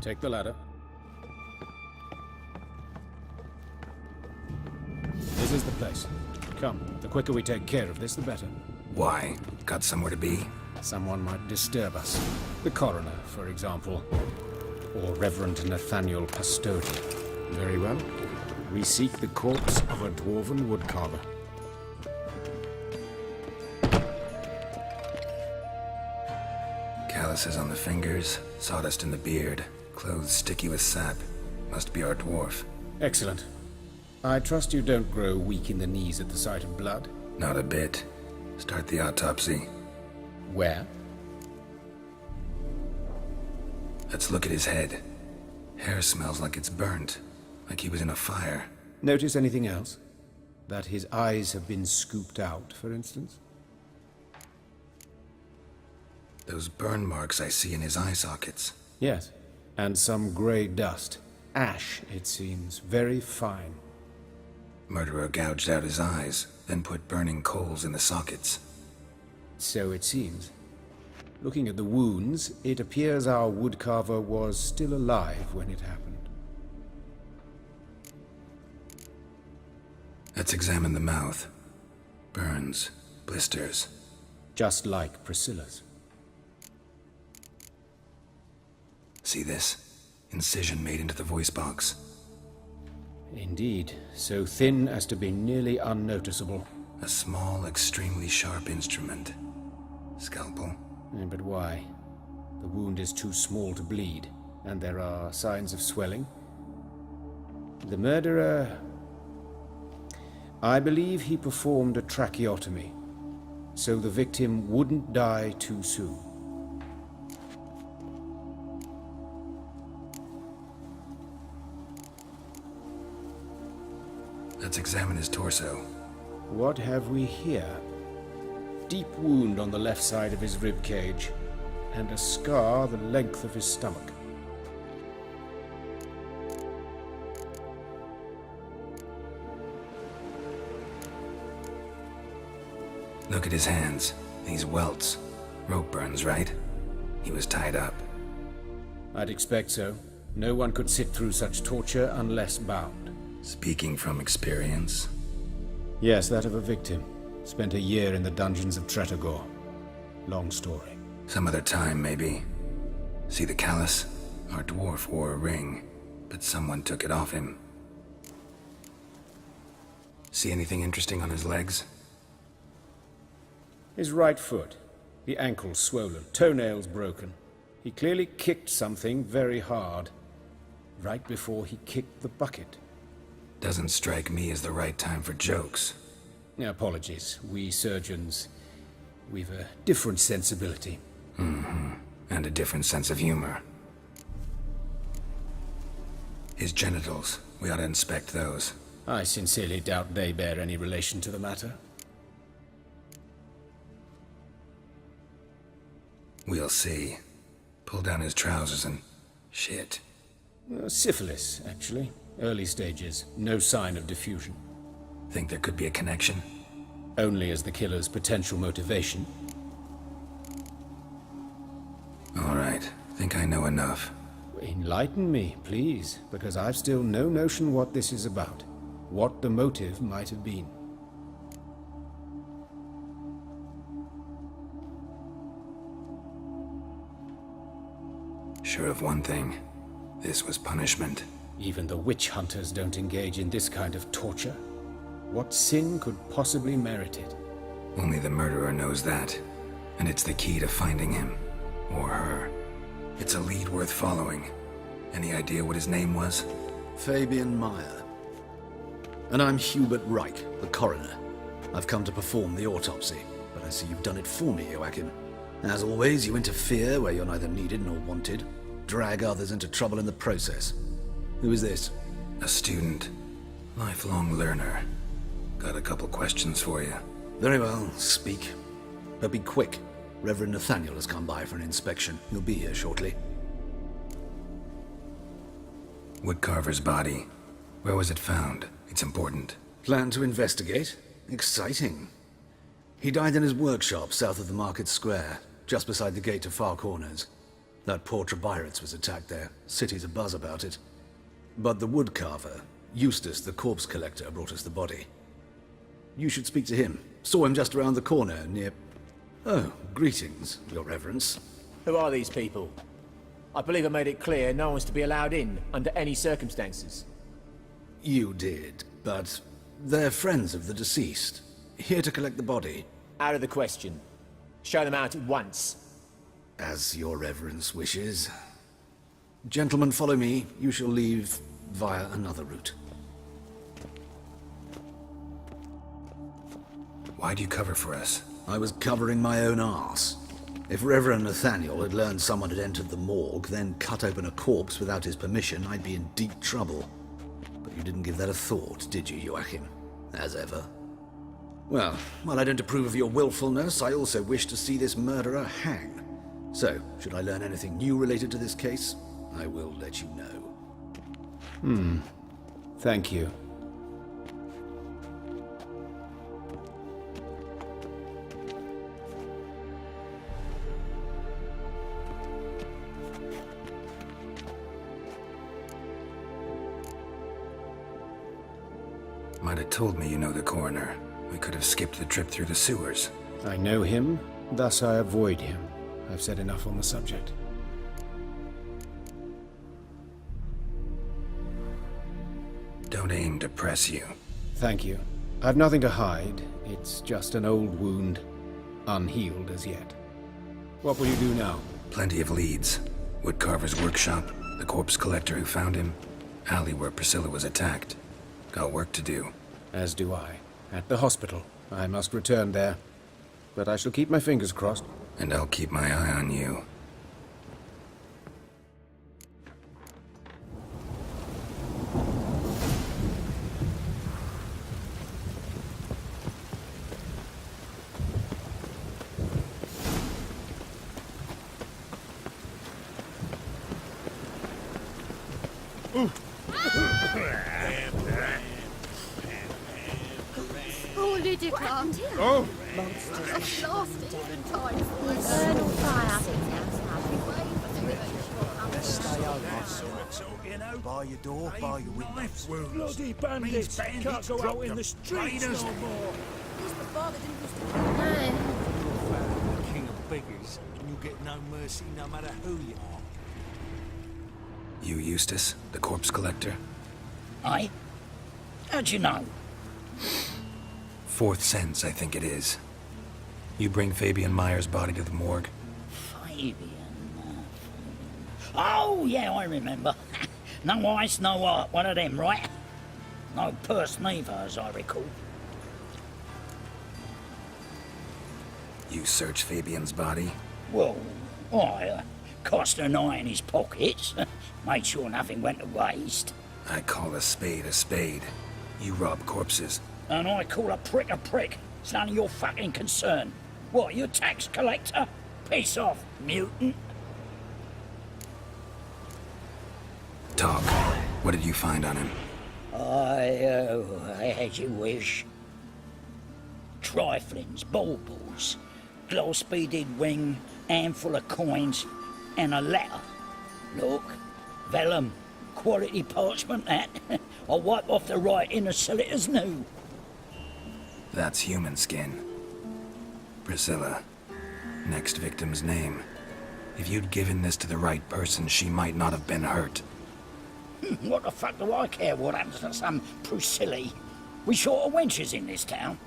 Take the ladder. This is the place. Come, the quicker we take care of this, the better. Why? Got somewhere to be? Someone might disturb us. The coroner, for example. Or Reverend Nathaniel Pastodi. Very well. We seek the corpse of a dwarven woodcarver. Calluses on the fingers, sawdust in the beard, clothes sticky with sap. Must be our dwarf. Excellent. I trust you don't grow weak in the knees at the sight of blood. Not a bit. Start the autopsy. Where? Let's look at his head. Hair smells like it's burnt, like he was in a fire. Notice anything else? That his eyes have been scooped out, for instance? Those burn marks I see in his eye sockets. Yes. And some grey dust. Ash, it seems. Very fine. Murderer gouged out his eyes, then put burning coals in the sockets. So it seems. Looking at the wounds, it appears our woodcarver was still alive when it happened. Let's examine the mouth. Burns, blisters. Just like Priscilla's. See this? Incision made into the voice box. Indeed, so thin as to be nearly unnoticeable. A small, extremely sharp instrument. Scalpel. But why? The wound is too small to bleed, and there are signs of swelling. The murderer... I believe he performed a tracheotomy, so the victim wouldn't die too soon. Let's examine his torso. What have we here? Deep wound on the left side of his rib cage, and a scar the length of his stomach. Look at his hands. These welts. Rope burns, right? He was tied up. I'd expect so. No one could sit through such torture unless bound. Speaking from experience. Yes, that of a victim. Spent a year in the dungeons of Tretogor. Long story. Some other time, maybe. See the callus? Our dwarf wore a ring, but someone took it off him. See anything interesting on his legs? His right foot. The ankle swollen, toenails broken. He clearly kicked something very hard. Right before he kicked the bucket. Doesn't strike me as the right time for jokes. Apologies. We surgeons, we've a different sensibility. And a different sense of humor. His genitals. We ought to inspect those. I sincerely doubt they bear any relation to the matter. We'll see. Pull down his trousers and... shit. Syphilis, actually. Early stages. No sign of diffusion. Think there could be a connection? Only as the killer's potential motivation. All right. Think I know enough. Enlighten me, please, because I've still no notion what this is about. What the motive might have been. Sure of one thing. This was punishment. Even the witch hunters don't engage in this kind of torture. What sin could possibly merit it? Only the murderer knows that. And it's the key to finding him. Or her. It's a lead worth following. Any idea what his name was? Fabian Meyer. And I'm Hubert Reich, the coroner. I've come to perform the autopsy, but I see you've done it for me, Joachim. As always, you interfere where you're neither needed nor wanted. Drag others into trouble in the process. Who is this? A student. Lifelong learner. Got a couple questions for you. Very well, speak. But be quick. Reverend Nathaniel has come by for an inspection. He'll be here shortly. Woodcarver's body. Where was it found? It's important. Plan to investigate? Exciting. He died in his workshop south of the market square, just beside the gate to Far Corners. That poor Trebirates was attacked there. City's abuzz about it. But the woodcarver, Eustace the corpse collector, brought us the body. You should speak to him. Saw him just around the corner near... Oh, greetings, Your Reverence. Who are these people? I believe I made it clear no one's to be allowed in under any circumstances. You did, but they're friends of the deceased. Here to collect the body. Out of the question. Show them out at once. As Your Reverence wishes. Gentlemen, follow me. You shall leave via another route. Why'd you cover for us? I was covering my own arse. If Reverend Nathaniel had learned someone had entered the morgue, then cut open a corpse without his permission, I'd be in deep trouble. But you didn't give that a thought, did you, Joachim? As ever. Well, while I don't approve of your willfulness, I also wish to see this murderer hang. So, should I learn anything new related to this case, I will let you know. Thank you. Might have told me you know the coroner. We could have skipped the trip through the sewers. I know him, thus I avoid him. I've said enough on the subject. Don't aim to press you. Thank you. I've nothing to hide. It's just an old wound, unhealed as yet. What will you do now? Plenty of leads. Woodcarver's workshop, the corpse collector who found him, alley where Priscilla was attacked. Got work to do. As do I. At the hospital. I must return there. But I shall keep my fingers crossed. And I'll keep my eye on you. Oh, did you come? Oh! Monsters of last even time. Infernal fire. Stay over. Bar your door, bar your windows. Bloody bandits can't go out in the streets no more. King of beggars, and you get no mercy no matter who you are. You Eustace, the corpse collector? Aye? How'd you know? Fourth sense, I think it is. You bring Fabian Meyer's body to the morgue. Fabian. Oh, yeah, I remember. No eyes, no art, one of them, right? No purse neither, as I recall. You search Fabian's body? Well, I cast an eye in his pockets, made sure nothing went to waste. I call a spade a spade. You rob corpses. And I call a prick. It's none of your fucking concern. What, you tax collector? Piss off, mutant. Talk. What did you find on him? As you wish. Triflings, baubles, gloss-beaded ring, handful of coins, and a letter. Look, vellum, quality parchment, that. I'll wipe off the writing and sell it as new. That's human skin. Priscilla. Next victim's name. If you'd given this to the right person, she might not have been hurt. What the fuck do I care what happens to some Priscilla? We short of wenches in this town.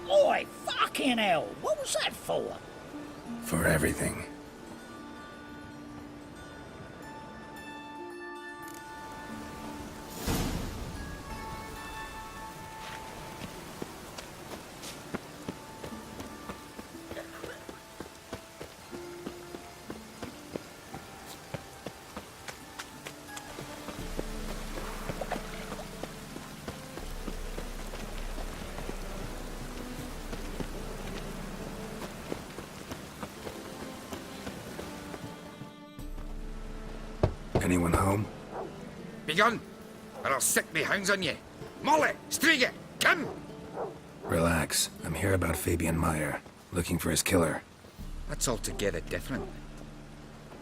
Oi, fucking hell! What was that for? For everything. Anyone home? Begone, or I'll set me hounds on ye. Molly! Striga! Come! Relax. I'm here about Fabian Meyer, looking for his killer. That's altogether different.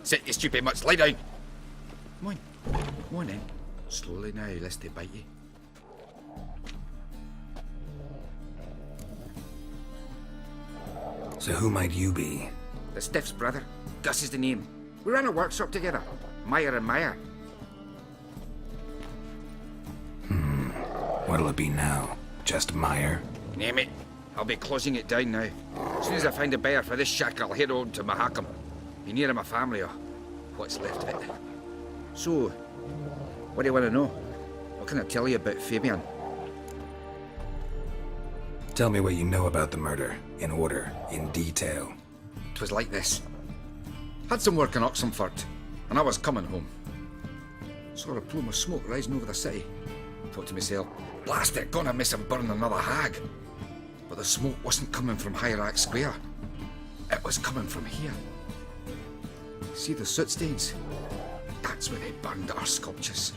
Sit, you stupid mutts, lie down! Come on. Come on then. Slowly now, lest they bite you. So who might you be? The Stiff's brother. Gus is the name. We ran a workshop together. Meyer and Meyer. What'll it be now? Just Meyer? Name it. I'll be closing it down now. As soon as I find a buyer for this shack, I'll head on to Mahakam. Be near my family, or what's left of it. So, what do you want to know? What can I tell you about Fabian? Tell me what you know about the murder, in order, in detail. 'Twas like this. Had some work in Oxenford, and I was coming home. Saw a plume of smoke rising over the city. Thought to myself, blast it, gonna miss him burn another hag. But the smoke wasn't coming from Hierarch Square. It was coming from here. See the soot stains? That's where they burned our sculptures.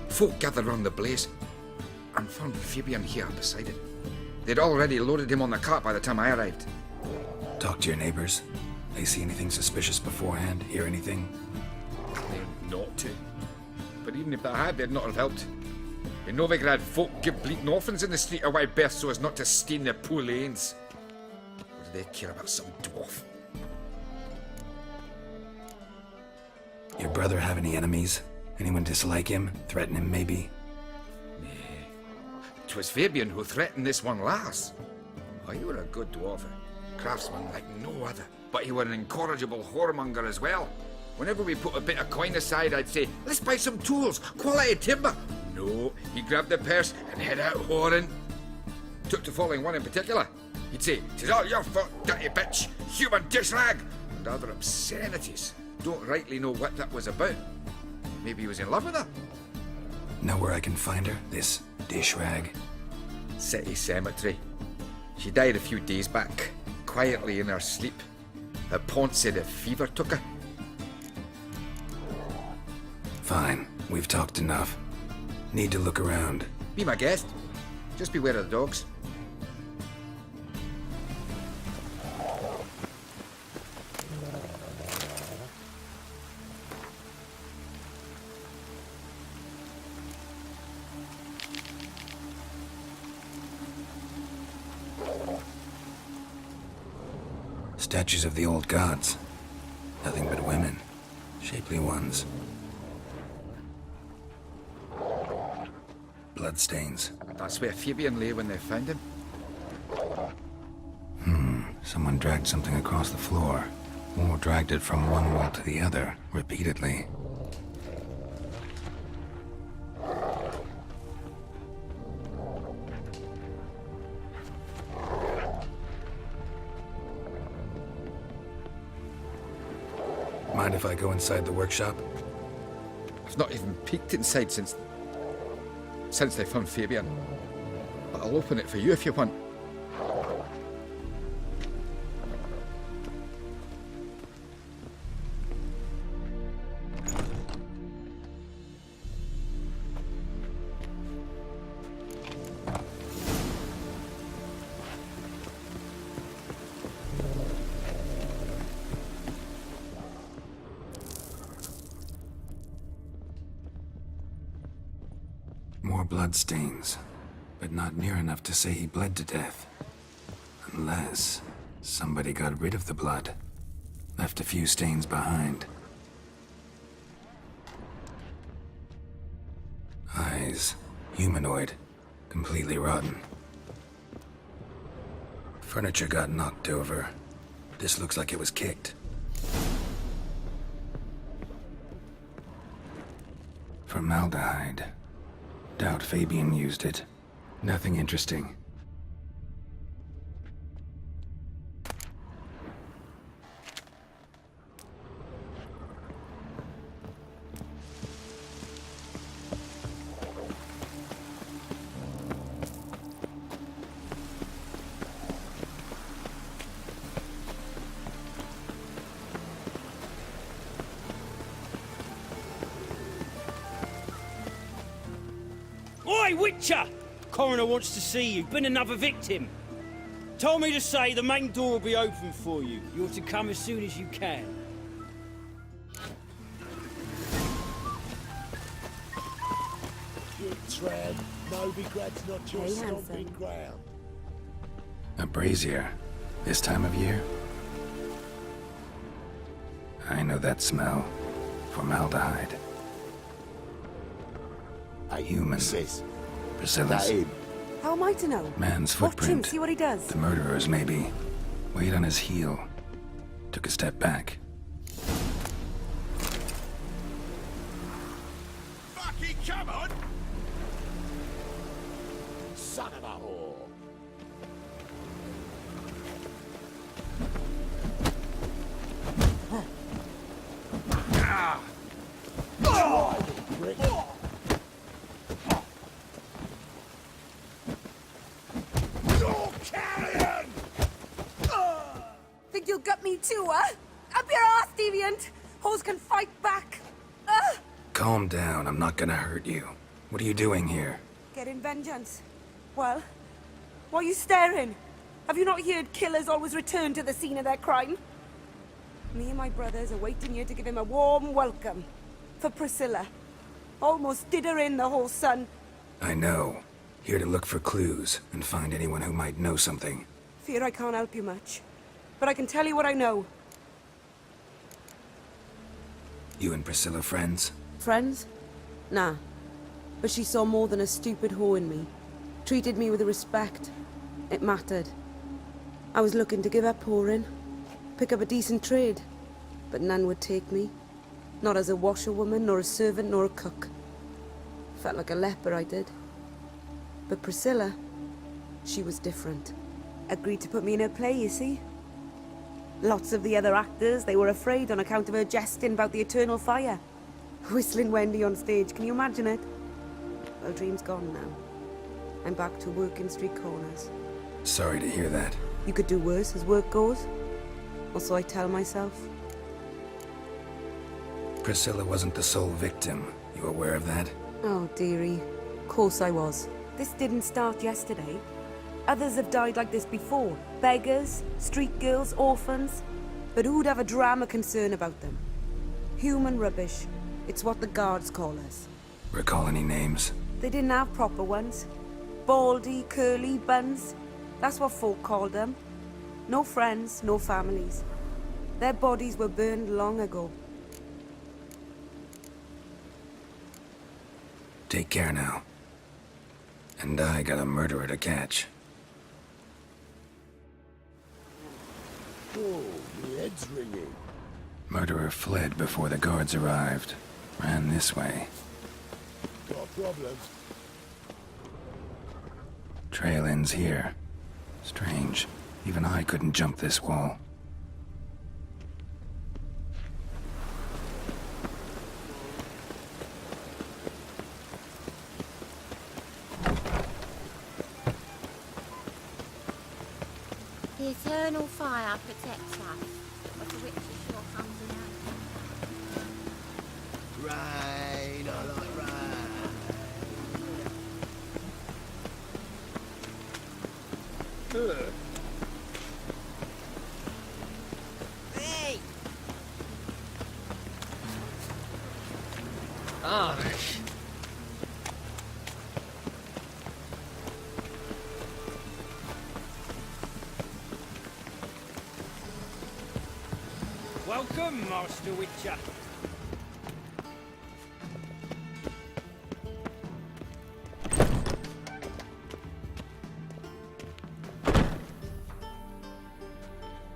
Folk gathered round the blaze and found Fabian here beside it. They'd already loaded him on the cart by the time I arrived. Talk to your neighbors. They see anything suspicious beforehand? Hear anything? They're not to. But even if they had, they'd not have helped. In Novigrad, folk give bleating orphans in the street a wide berth so as not to stain their poor lanes. What do they care about some dwarf? Your brother have any enemies? Anyone dislike him? Threaten him, maybe? 'Twas Fabian who threatened this one last. Oh, you were a good dwarf, a craftsman like no other. But you were an incorrigible whoremonger as well. Whenever we put a bit of coin aside, I'd say, let's buy some tools, quality timber. No, he grabbed the purse and head out whoring. Took to following one in particular. He'd say, 'tis all your fault, dirty bitch, human dish rag, and other obscenities. Don't rightly know what that was about. Maybe he was in love with her. Know where I can find her? This dish rag? City cemetery. She died a few days back, quietly in her sleep. Her pont said a fever took her. Fine, we've talked enough. Need to look around. Be my guest. Just beware of the dogs. Statues of the old gods. Nothing but women. Shapely ones. Bloodstains. That's where Fabian lay when they found him. Someone dragged something across the floor. Or dragged it from one wall to the other, repeatedly. Mind if I go inside the workshop? I've not even peeked inside since they found Fabian. But I'll open it for you if you want. More bloodstains, but not near enough to say he bled to death. Unless somebody got rid of the blood, left a few stains behind. Eyes, humanoid, completely rotten. Furniture got knocked over. This looks like it was kicked. Formaldehyde. Doubt Fabian used it. Nothing interesting. Oi, Witcher! coroner wants to see you. Been another victim. Told me to say the main door will be open for you. You're to come as soon as you can. Good tramp. No regrets, not your stomping ground. A brazier, this time of year? I know that smell. Formaldehyde. A Human. Sis. Priscilla's. That him. How am I to know? Man's Watch him, footprint. see what he does. The murderer's, maybe. Weighed on his heel. Took a step back. Fucking come on! Son of a whore. Think you'll gut me too, huh? Up your ass, deviant! Hoes can fight back! Calm down, I'm not gonna hurt you. What are you doing here? Getting vengeance. Well, why are you staring? Have you not heard killers always return to the scene of their crime? Me and my brothers are waiting here to give him a warm welcome. For Priscilla. Almost did her in, the whole son. I know. Here to look for clues and find anyone who might know something. Fear I can't help you much. But I can tell you what I know. You and Priscilla friends? Friends? Nah. But she saw more than a stupid whore in me. Treated me with respect. It mattered. I was looking to give up whoring. Pick up a decent trade. But none would take me. Not as a washerwoman, nor a servant, nor a cook. Felt like a leper, I did. But Priscilla, she was different. Agreed to put me in her play, you see? Lots of the other actors, they were afraid on account of her jesting about the eternal fire. Whistling Wendy on stage, can you imagine it? Well, dream's gone now. I'm back to working street corners. Sorry to hear that. You could do worse as work goes. Or so I tell myself. Priscilla wasn't the sole victim. You aware of that? Oh, dearie. Course I was. This didn't start yesterday. Others have died like this before. Beggars, street girls, orphans. But who'd have a drama concern about them? Human rubbish. It's what the guards call us. Recall any names? They didn't have proper ones. Baldy, curly, buns. That's what folk called them. No friends, no families. Their bodies were burned long ago. Take care now. And I got a murderer to catch. Oh, my head's ringing. Murderer fled before the guards arrived. Ran this way. Got a problem? Trail ends here. Strange. Even I couldn't jump this wall. The eternal fire protects us, but the witch sure comes in handy. Rain, I like rain. Hey! Welcome, Master Witcher.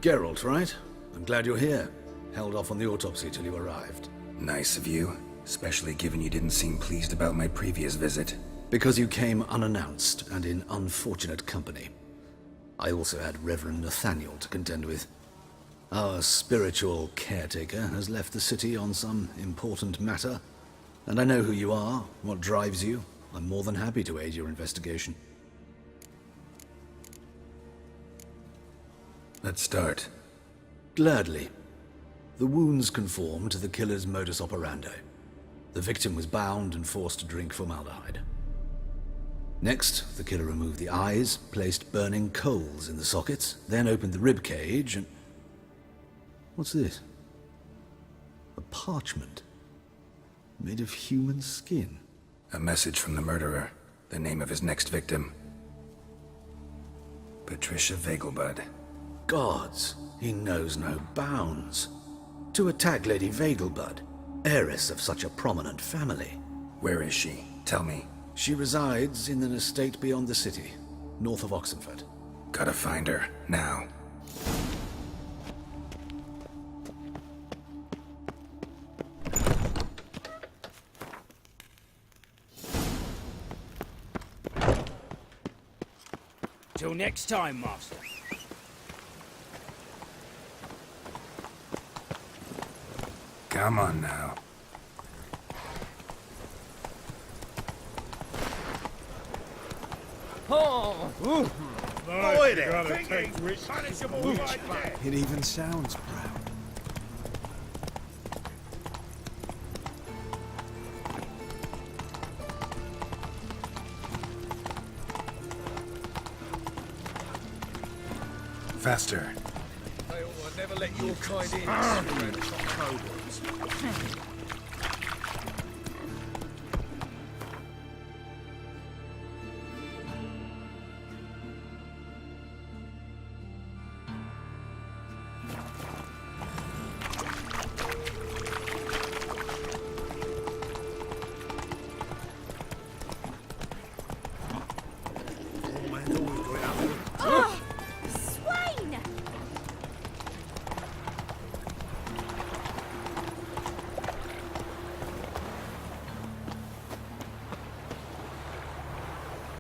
Geralt, right? I'm glad you're here. Held off on the autopsy till you arrived. Nice of you. Especially given you didn't seem pleased about my previous visit. Because you came unannounced and in unfortunate company. I also had Reverend Nathaniel to contend with. Our spiritual caretaker has left the city on some important matter. And I know who you are, what drives you. I'm more than happy to aid your investigation. Let's start. Gladly. The wounds conform to the killer's modus operandi. The victim was bound and forced to drink formaldehyde. Next, the killer removed the eyes, placed burning coals in the sockets, then opened the rib cage and... What's this? A parchment. Made of human skin. A message from the murderer. The name of his next victim. Patricia Vegelbud. Gods, he knows no bounds. To attack Lady Vegelbud, heiress of such a prominent family. Where is she? Tell me. She resides in an estate beyond the city, north of Oxenford. Gotta find her, now. Till next time, Master. Come on now. It even sounds proud. Faster. I'll never let your kind in.